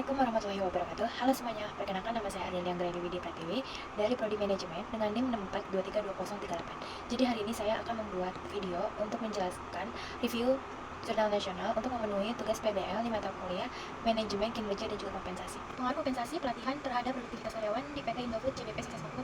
Assalamualaikum warahmatullahi wabarakatuh. Halo semuanya, perkenalkan nama saya Adelia Anggraini Widya Pratiwi dari Prodi Manajemen dengan NIM 64232038. Jadi hari ini saya akan membuat video untuk menjelaskan review jurnal nasional untuk memenuhi tugas PBL di mata kuliah Manajemen Kinerja dan juga Kompensasi. Pengaruh kompensasi pelatihan terhadap produktivitas karyawan di PT Indofood CBP Sukses Makmur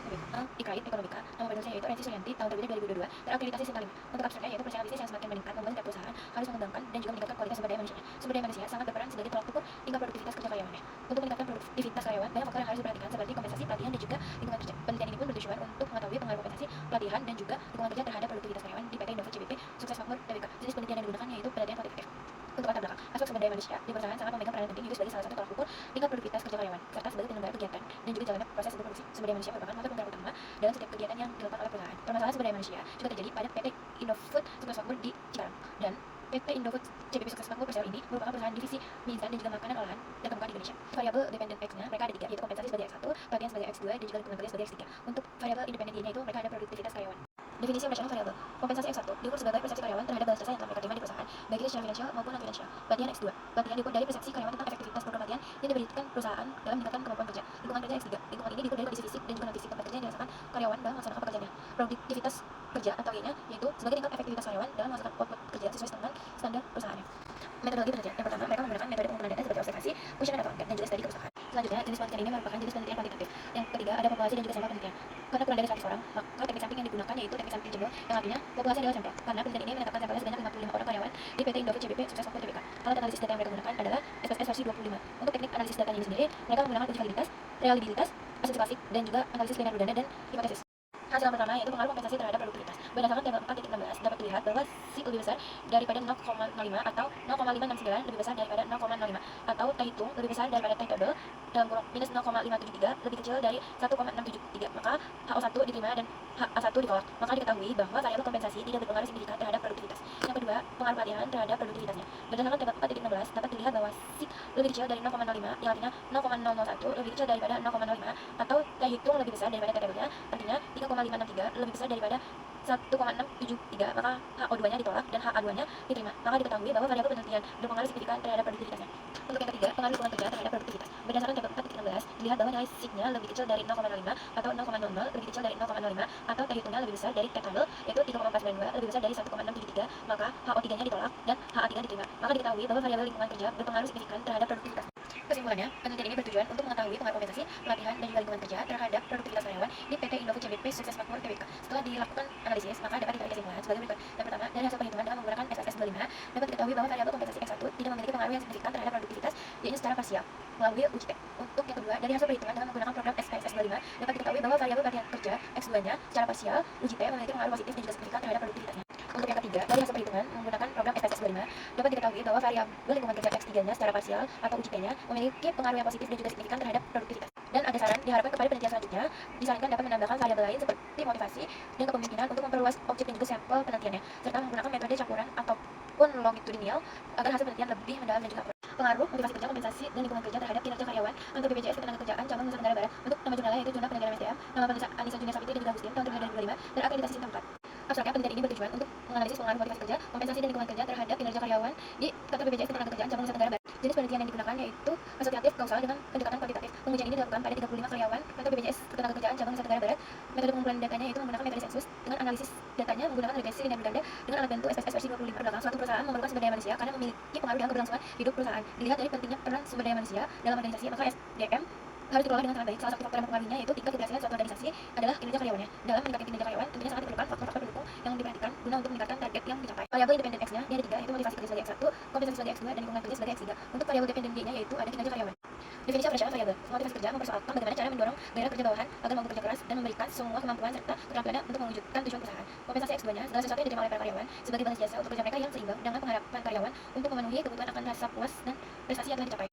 Dikait Ekonomika. Nama penulisnya yaitu Rensi Suyanti, tahun terbitnya 2022, terakreditasi Sinta 5. Untuk abstraknya yaitu persaingan bisnis yang semakin meningkat membuat setiap perusahaan harus mengembangkan dan juga meningkatkan kualitas sumber daya manusianya. Sumber daya manusia sangat berperan sebagai tolak ukur tingkat produktivitas kerja karyawannya. Untuk meningkatkan produktivitas karyawan, banyak faktor yang harus diperhatikan seperti kompensasi, pelatihan, dan juga lingkungan kerja. Penelitian ini pun bertujuan untuk mengetahui pengaruh kompensasi, pelatihan, dan juga lingkungan kerja terhadap produktivitas karyawan di PT Indofood CBP Sukses Makmur Tbk. Jenis penelitian yang digunakan yaitu penelitian kuantitatif. Untuk latar belakang, aspek sumber daya manusia di perusahaan sangat memegang peranan penting yaitu sebagai salah satu tolak ukur tingkat produktivitas kerja karyawan, serta sebagai penyelenggara kegiatan dan juga jalannya proses berproduksi. Sumber daya manusia merupakan motor penggerak utama dalam setiap kegiatan yang dilakukan oleh perusahaan. Permasalahan sumber daya manusia juga terjadi pada PT Indofood Sukses Makmur di Cikarang, dan PT Indofood CBP Sukses Makmur Persero ini merupakan perusahaan divisi mie instan dan juga makanan olahan terkemuka di Indonesia. Variabel dependent X-nya mereka ada 3, yaitu kompensasi sebagai X1, pelatihan sebagai X2, dan juga lingkungan kerja sebagai X3. Untuk variabel independen Y-nya itu mereka ada produktivitas karyawan. Definisi operasional variabel. Kompensasi X1 diukur sebagai persepsi karyawan terhadap balas jasa yang telah mereka terima di perusahaan, baik itu secara finansial maupun non-finansial. Pelatihan X2. Pelatihan diukur dari persepsi karyawan tentang efektivitas program pelatihan yang diberikan perusahaan dalam meningkatkan kemampuan kerja. Lingkungan kerja X3. Lingkungan ini diukur dari kondisi fisik dan juga non-fisik tempat kerja yang dirasakan karyawan dalam melaksanakan pekerjaannya. Produktivitas kerja atau Y-nya yaitu sebagai tingkat efektivitas karyawan dalam melaksanakan output kerja sesuai dengan standar perusahaannya. Metodologi penelitian. Yang pertama, mereka menggunakan metode pengumpulan data seperti observasi, questionnaire atau angket, dan juga studi kepesertaan. Selanjutnya, jenis penelitian ini merupakan jenis penelitian kuantitatif. Yang ketiga, ada populasi dan juga sampel penelitian. Karena kurang dari 100 orang, maka teknik sampling yang digunakan yaitu teknik sampling jumlah, yang artinya populasi adalah sampel. Karena penelitian ini menetapkan sampelnya sebanyak 55 orang karyawan di PT Indofood CBP Sukses Makmur Tbk. Alat analisis data yang mereka gunakan adalah SPSS versi 25. Untuk teknik analisis data ini sendiri, mereka menggunakan uji validitas, reliabilitas, asumsi klasik, dan juga analisis linear berdana dan hipotesis. Hasil yang pertama yaitu pengaruh kompensasi terhadap produktivitas. Berdasarkan tabel 4.16 dapat dilihat bahwa si lebih besar daripada 0,05 atau 0,569 lebih besar daripada 0,05 atau T hitung lebih besar daripada T double dalam kurung minus 0,573 lebih kecil dari 1,673, maka HO1 diterima dan HA1 ditolak. Maka diketahui bahwa variabel kompensasi tidak berpengaruh signifikan terhadap produktivitas. Yang kedua, pengaruh pelatihan terhadap produktivitasnya. Berdasarkan tabel 4.16 dapat dilihat bahwa si lebih kecil dari 0,05 yang artinya 0,001 lebih kecil daripada 0,05 atau T hitung lebih besar daripada T double-nya artinya 3,563 lebih besar daripada 1,673, maka HO2-nya ditolak dan HA2-nya diterima. Maka diketahui bahwa variabel penelitian berpengaruh signifikan terhadap produktivitasnya. Untuk yang ketiga, pengaruh lingkungan kerja terhadap produktivitas. Berdasarkan tabel 4.16 dilihat bahwa nilai sig-nya lebih kecil dari 0,05 atau 0,00 lebih kecil dari 0,05 atau T hitungnya lebih besar dari T double yaitu 3,492 lebih besar dari 1,673, maka HO3-nya ditolak dan HA3 diterima. Maka diketahui bahwa variabel lingkungan kerja berpengaruh signifikan terhadap produktivitas. Kesimpulannya, penelitian ini bertujuan untuk mengetahui pengaruh kompensasi, pelatihan, dan juga lingkungan kerja terhadap produktivitas karyawan di PT Indofood CBP Sukses Makmur Tbk. Setelah dilakukan analisis, maka dapat ditarik kesimpulan sebagai berikut. Yang pertama, dari hasil perhitungan dengan menggunakan SPSS 25, dapat diketahui bahwa variabel kompensasi X1 tidak memiliki pengaruh yang signifikan terhadap produktivitas, yaitu secara parsial melalui uji T. Untuk yang kedua, dari hasil perhitungan dengan menggunakan program SPSS 25, dapat diketahui bahwa variabel pelatihan kerja X2-nya secara parsial uji T memiliki pengaruh positif dan juga signifikan terhadap produktivitasnya. Untuk yang ketiga, dari hasil perhitungan menggunakan program SPSS 25, dapat diketahui bahwa variabel lingkungan kerja X3-nya secara parsial atau uji T-nya memiliki pengaruh yang positif dan juga signifikan terhadap produktivitas. Dan ada saran diharapkan kepada penelitian selanjutnya disarankan dapat menambahkan variabel lain seperti motivasi dan kepemimpinan untuk memperluas objek dan juga sampel penelitiannya, serta menggunakan metode campuran ataupun longitudinal agar hasil penelitian lebih mendalam dan juga akurat. Pengaruh motivasi kerja, kompensasi, dan lingkungan kerja terhadap kinerja karyawan kantor BPJS Ketenagakerjaan cabang Nusa Tenggara Barat. Untuk nama jurnalnya yaitu Jurnal Penelitian SDM, nama penulis Anissa Junior Savitri dan juga Agustin, tahun 2025, terakreditasi Sinta 4. Abstraknya, penelitian ini bertujuan untuk menganalisis pengaruh motivasi kerja, kompensasi, dan lingkungan kerja terhadap kinerja karyawan di kantor BPJS Ketenagakerjaan cabang Nusa Tenggara Barat. Jenis penelitian yang digunakan yaitu asosiatif kausal dengan pendekatan kuantitatif. Pengujian ini dilakukan pada 35 karyawan kantor BPJS Ketenagakerjaan cabang Nusa Tenggara Barat. Metode pengumpulan datanya yaitu menggunakan metode sensus dengan analisis datanya menggunakan regresi linear berdanda dengan alat bantu SPSS versi 25. Belakang, suatu perusahaan memerlukan sumber daya manusia karena memiliki pengaruh dalam keberlangsungan hidup perusahaan. Dilihat dari pentingnya peran sumber daya manusia dalam organisasi, maka SDM harus dikelola dengan sangat baik. Salah satu faktor yang mempengaruhinya yaitu tingkat keberhasilan suatu organisasi adalah kinerja karyawannya. Dalam meningkatkan kinerja karyawan, tentunya sangat diperlukan faktor-faktor pendukung yang diperhatikan guna untuk meningkatkan target yang dicapai. Variabel independen X-nya dia ada 3, yaitu motivasi kerja sebagai X1, kompensasi sebagai X2, dan lingkungan kerja sebagai X3. Untuk variabel dependen Y-nya yaitu ada kinerja karyawan. Definisi operasional variabel. Motivasi kerja mempersoalkan bagaimana cara mendorong gairah kerja bawahan agar mampu bekerja keras dan memberikan semua kemampuan serta keterampilannya untuk mewujudkan tujuan perusahaan. Kompensasi X2-nya segala sesuatu yang diterima oleh para karyawan sebagai balas jasa untuk kerja mereka yang seimbang dengan pengharapan karyawan untuk memenuhi kebutuhan akan rasa puas dan prestasi yang telah dicapai.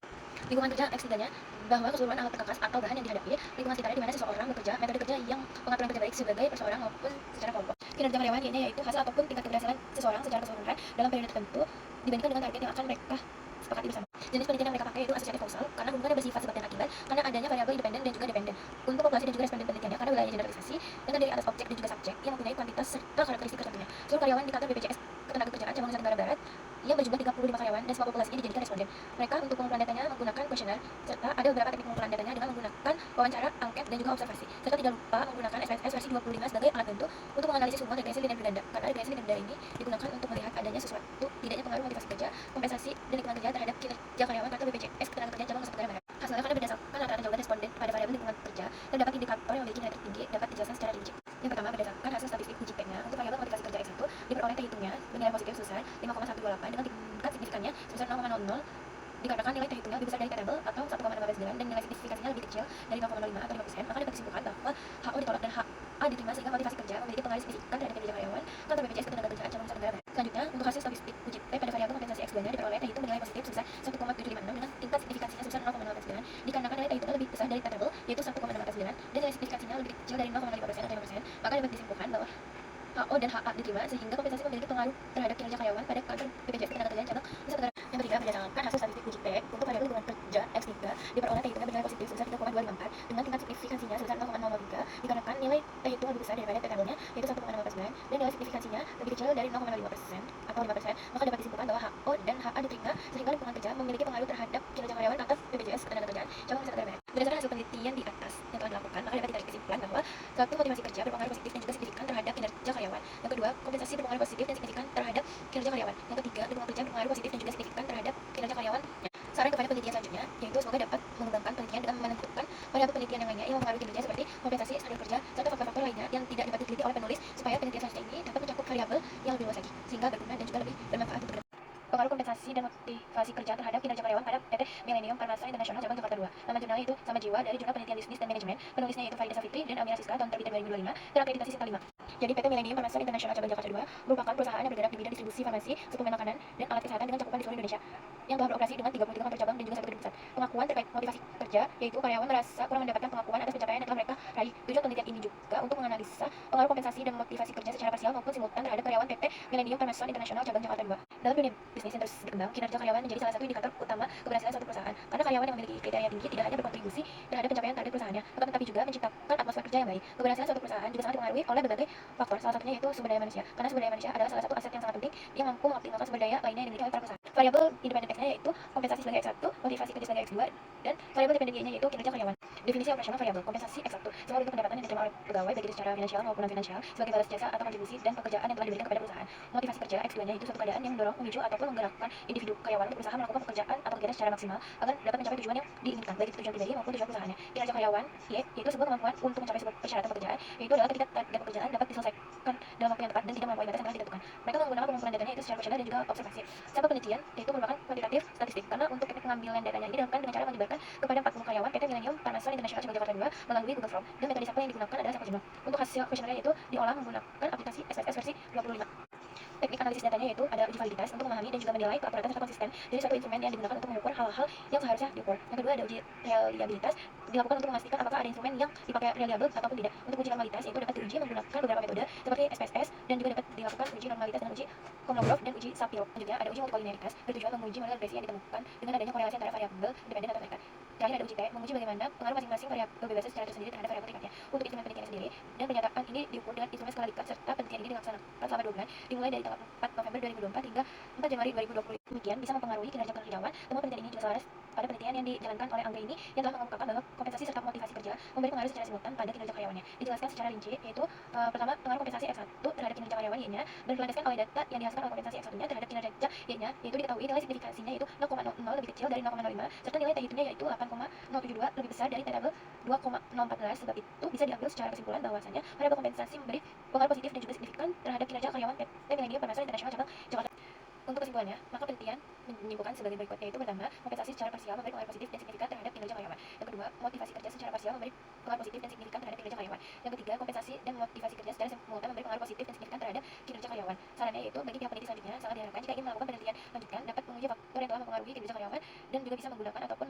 Lingkungan kerja X3-nya bahwa keseluruhan alat perkakas atau bahan yang dihadapi, lingkungan sekitarnya di mana seseorang bekerja, metode kerja yang pengaturan kerja baik sebagai perseorang maupun secara kelompok. Kinerja karyawan Y-nya yaitu hasil ataupun tingkat keberhasilan seseorang secara keseluruhan dalam periode tertentu dibandingkan dengan target yang akan mereka sepakati bersama. Jenis penelitian yang mereka pakai yaitu asosiatif kausal karena hubungannya bersifat sebab dan akibat karena adanya variabel independen dan juga dependen. Untuk populasi dan juga responden penelitiannya karena wilayahnya generalisasi dan terdiri atas objek dan juga subjek yang mempunyai kuantitas serta karakteristik tertentunya. Seluruh karyawan di kantor BPJS Ketenagakerjaan cabang Nusa Tenggara Barat yang berjumlah 35 karyawan dan semua populasinya dijadikan responden. Mereka untuk pengumpulan datanya menggunakan kuesioner, serta ada beberapa teknik pengumpulan datanya dengan menggunakan wawancara, angket, dan juga observasi. Serta tidak lupa menggunakan SPSS versi 25 sebagai alat bantu untuk menganalisis hubungan regresi linear berganda. Karena regresi linear berganda ini digunakan untuk melihat adanya sesuatu tidaknya pengaruh motivasi kerja, kompensasi, dan lingkungan kerja terhadap kinerja karyawan atau BPJS Ketenagakerjaan cabang Nusa Tenggara Barat. Hasilnya karena berdasarkan rata-rata jawaban responden pada variabel lingkungan kerja, terdapat indikator yang memiliki nilai tertinggi dapat dijelaskan secara rinci. Yang pertama, berdasarkan hasil statistik uji PEG-nya, untuk variabel motivasi kerja X1 diperoleh terhitungnya bernilai positif sebesar 5,128 dengan tingkat signifikannya sebesar 0,00 dikarenakan nilai terhitungnya lebih besar dari variabel atau 1,159 dan nilai signifikasinya lebih kecil dari 0,05 atau 5%, maka dapat disimpulkan bahwa HO ditolak dan HA diterima sehingga motivasi kerja memiliki pengaruh signifikan terhadap kinerja karyawan kantor BPJS Ketenagakerjaan cabang Nusa Tenggara Barat. Selanjutnya, untuk hasil statistik uji T pada variabel kompensasi X2-nya diperoleh terhitung bernilai positif sebesar 1,756 dengan tingkat signifikansinya sebesar 0,09 dikarenakan nilai terhitungnya lebih besar dari variabel yaitu 1,649 dan nilai signifikansinya lebih kecil dari 0,5% atau 5%, maka dapat disimpulkan bahwa HO dan HA diterima sehingga kompensasi memiliki pengaruh terhadap kinerja karyawan pada kantor BPJS Ketenagakerjaan cabang Nusa Tenggara. Yang ketiga, berdasarkan hasil statistik uji T untuk variabel lingkungan kerja X3 diperoleh terhitungnya bernilai positif sebesar 3,254 dengan tingkat signifikansinya sebesar 0,003 dikarenakan nilai terhitung lebih besar daripada variabelnya yaitu 1,649 dan nilai signifikansinya lebih kecil dari 0,5% atau 5%, maka dapat disimpulkan bahwa HO dan HA diterima sehingga lingkungan kerja memiliki pengaruh terhadap kinerja karyawan kantor BPJS Ketenagakerjaan cabang Nusa Tenggara Barat. Berdasarkan hasil penelitian di atas yang telah dilakukan, maka dapat ditarik kesimpulan bahwa satu, motivasi kerja berpengaruh positif dan juga signifikan terhadap kinerja karyawan. Yang kedua, kompensasi berpengaruh positif dan signifikan terhadap kinerja karyawan. Yang ketiga, lingkungan kerja berpengaruh positif dan juga signifikan terhadap kinerja karyawan. Saran kepada penelitian selanjutnya yaitu semoga dapat mengembangkan penelitian dengan menentukan variabel penelitian yang lainnya yang mempengaruhi kinerja seperti kompensasi, standar kerja, serta faktor-faktor lainnya yang tidak dapat diteliti oleh penulis supaya penelitian selanjutnya ini dapat mencakup variabel yang lebih luas lagi sehingga berguna dan juga lebih bermanfaat untuk kedepan. Pengaruh kompensasi dan motivasi kerja terhadap kinerja karyawan pada PT Millennium Pharmaceutical International cabang Jakarta 2. Nama jurnalnya itu Sama Jiwa dari Jurnal Penelitian Bisnis dan Manajemen. Penulisnya yaitu Farida Safitri dan Amira Siska, tahun terbit 2025, terakreditasi SITA 5. Jadi PT Millennium Pharmaceutical International cabang Jakarta 2 merupakan perusahaan yang bergerak di bidang distribusi farmasi, suplemen makanan, dan alat kesehatan dengan cakupan di seluruh Indonesia yang telah beroperasi dengan 33 kantor cabang dan juga 1 gedung pusat. Pengakuan terkait motivasi kerja yaitu karyawan merasa kurang mendapatkan pengakuan atas pencapaian yang telah mereka raih. Tujuan penelitian ini juga untuk menganalisa pengaruh kompensasi dan motivasi kerja secara parsial maupun simultan terhadap karyawan PT Millennium Pharmaceutical International cabang Jakarta 2. Dalam dunia bisnis yang terus berkembang, kinerja karyawan menjadi salah satu indikator utama keberhasilan suatu perusahaan. Karena karyawan yang memiliki kriteria tinggi tidak hanya berkontribusi terhadap pencapaian target perusahaannya, akan tetapi juga menciptakan atmosfer kerja yang baik. Keberhasilan suatu perusahaan juga sangat dipengaruhi oleh berbagai faktor, salah satunya yaitu sumber daya manusia. Karena sumber daya manusia adalah salah satu aset yang sangat penting yang mampu mengoptimalkan sumber daya lainnya yang dimiliki oleh para perusahaan. Variabel independen X-nya yaitu kompensasi sebagai X1, motivasi kerja sebagai X2, dan variabel dependen Y-nya yaitu kinerja karyawan. Definisi operasional variabel kompensasi X1, semua bentuk pendapatan yang diterima oleh pegawai baik itu secara finansial maupun non-finansial sebagai balas jasa atau kontribusi dan pekerjaan yang telah diberikan kepada perusahaan. Motivasi kerja X2-nya itu suatu keadaan yang mendorong, memicu ataupun menggerakkan individu karyawan untuk berusaha melakukan pekerjaan atau kegiatan secara maksimal agar dapat mencapai tujuan yang diinginkan, baik itu tujuan pribadi maupun tujuan perusahaannya. Kinerja karyawan Y yaitu sebuah kemampuan untuk mencapai sebuah persyaratan pekerjaan, yaitu adalah ketika target pekerjaan dapat diselesaikan dalam waktu yang tepat dan tidak melampaui batas yang telah ditentukan. Mereka menggunakan pengumpulan datanya yaitu secara kuesioner dan juga observasi. Sampel penelitian yaitu merupakan kuantitatif statistik karena untuk teknik pengambilan datanya ini dilakukan dengan cara menyebarkan kepada 40 karyawan PT Millennium Pharmaceutical International cabang Jakarta 2 melalui Google Form, dan metode sampel yang digunakan adalah sampel jumlah. Untuk hasil kuesioner itu diolah menggunakan aplikasi SPSS versi 25. Teknik analisis datanya yaitu ada uji validitas untuk memahami dan juga menilai keakuratan serta konsisten dari suatu instrumen yang digunakan untuk mengukur hal-hal yang seharusnya diukur. Yang kedua ada uji reliabilitas dilakukan untuk memastikan apakah ada instrumen yang dipakai reliable ataupun tidak. Untuk uji normalitas itu dapat diuji menggunakan beberapa metode seperti SPSS dan juga dapat dilakukan uji normalitas dengan uji Komlogrov dan uji Shapiro. Selanjutnya ada uji multikolinearitas bertujuan menguji model regresi yang ditemukan dengan adanya korelasi antara variabel independen atau terdekat. Terakhir ada uji T, menguji bagaimana pengaruh masing-masing variabel bebas secara tersendiri terhadap variabel terikatnya. Untuk instrumen penelitian sendiri, dan pernyataan ini diukur dengan instrumen skala Likert serta penelitian ini dilaksanakan selama 2 bulan, dimulai dari tanggal 4 November 2024 hingga 4 Januari 2020. Demikian bisa mempengaruhi kinerja karyawan. Temuan penelitian ini juga selaras pada penelitian yang dijalankan oleh Angga ini yang telah mengungkapkan bahwa kompensasi serta motivasi kerja memberi pengaruh secara simultan pada kinerja karyawannya. Dijelaskan secara rinci yaitu pertama, pengaruh kompensasi X1 terhadap kinerja karyawan Y-nya berlandaskan oleh data yang dihasilkan oleh kompensasi X1-nya terhadap kinerja Y-nya, yaitu diketahui nilai signifikansinya yaitu 0,00 lebih kecil dari 0,05 serta nilai terhitungnya yaitu 8,072 lebih besar dari variabel 2,014. Sebab itu bisa diambil secara kesimpulan bahwasanya variabel kompensasi memberi pengaruh positif dan juga signifikan terhadap kinerja karyawan PT Millennium Pharmaceutical International cabang Jakarta. Untuk kesimpulannya, maka penelitian menyimpulkan sebagai berikut, yaitu pertama, kompensasi secara parsial memberi pengaruh positif dan signifikan terhadap kinerja karyawan. Yang kedua, motivasi kerja secara parsial memberi pengaruh positif dan signifikan terhadap kinerja karyawan. Yang ketiga, kompensasi dan motivasi kerja secara simultan memberi pengaruh positif dan signifikan terhadap kinerja karyawan. Sarannya yaitu bagi pihak peneliti selanjutnya sangat diharapkan jika ingin melakukan penelitian lanjutan dapat menguji faktor yang telah mempengaruhi kinerja karyawan dan juga bisa menggunakan ataupun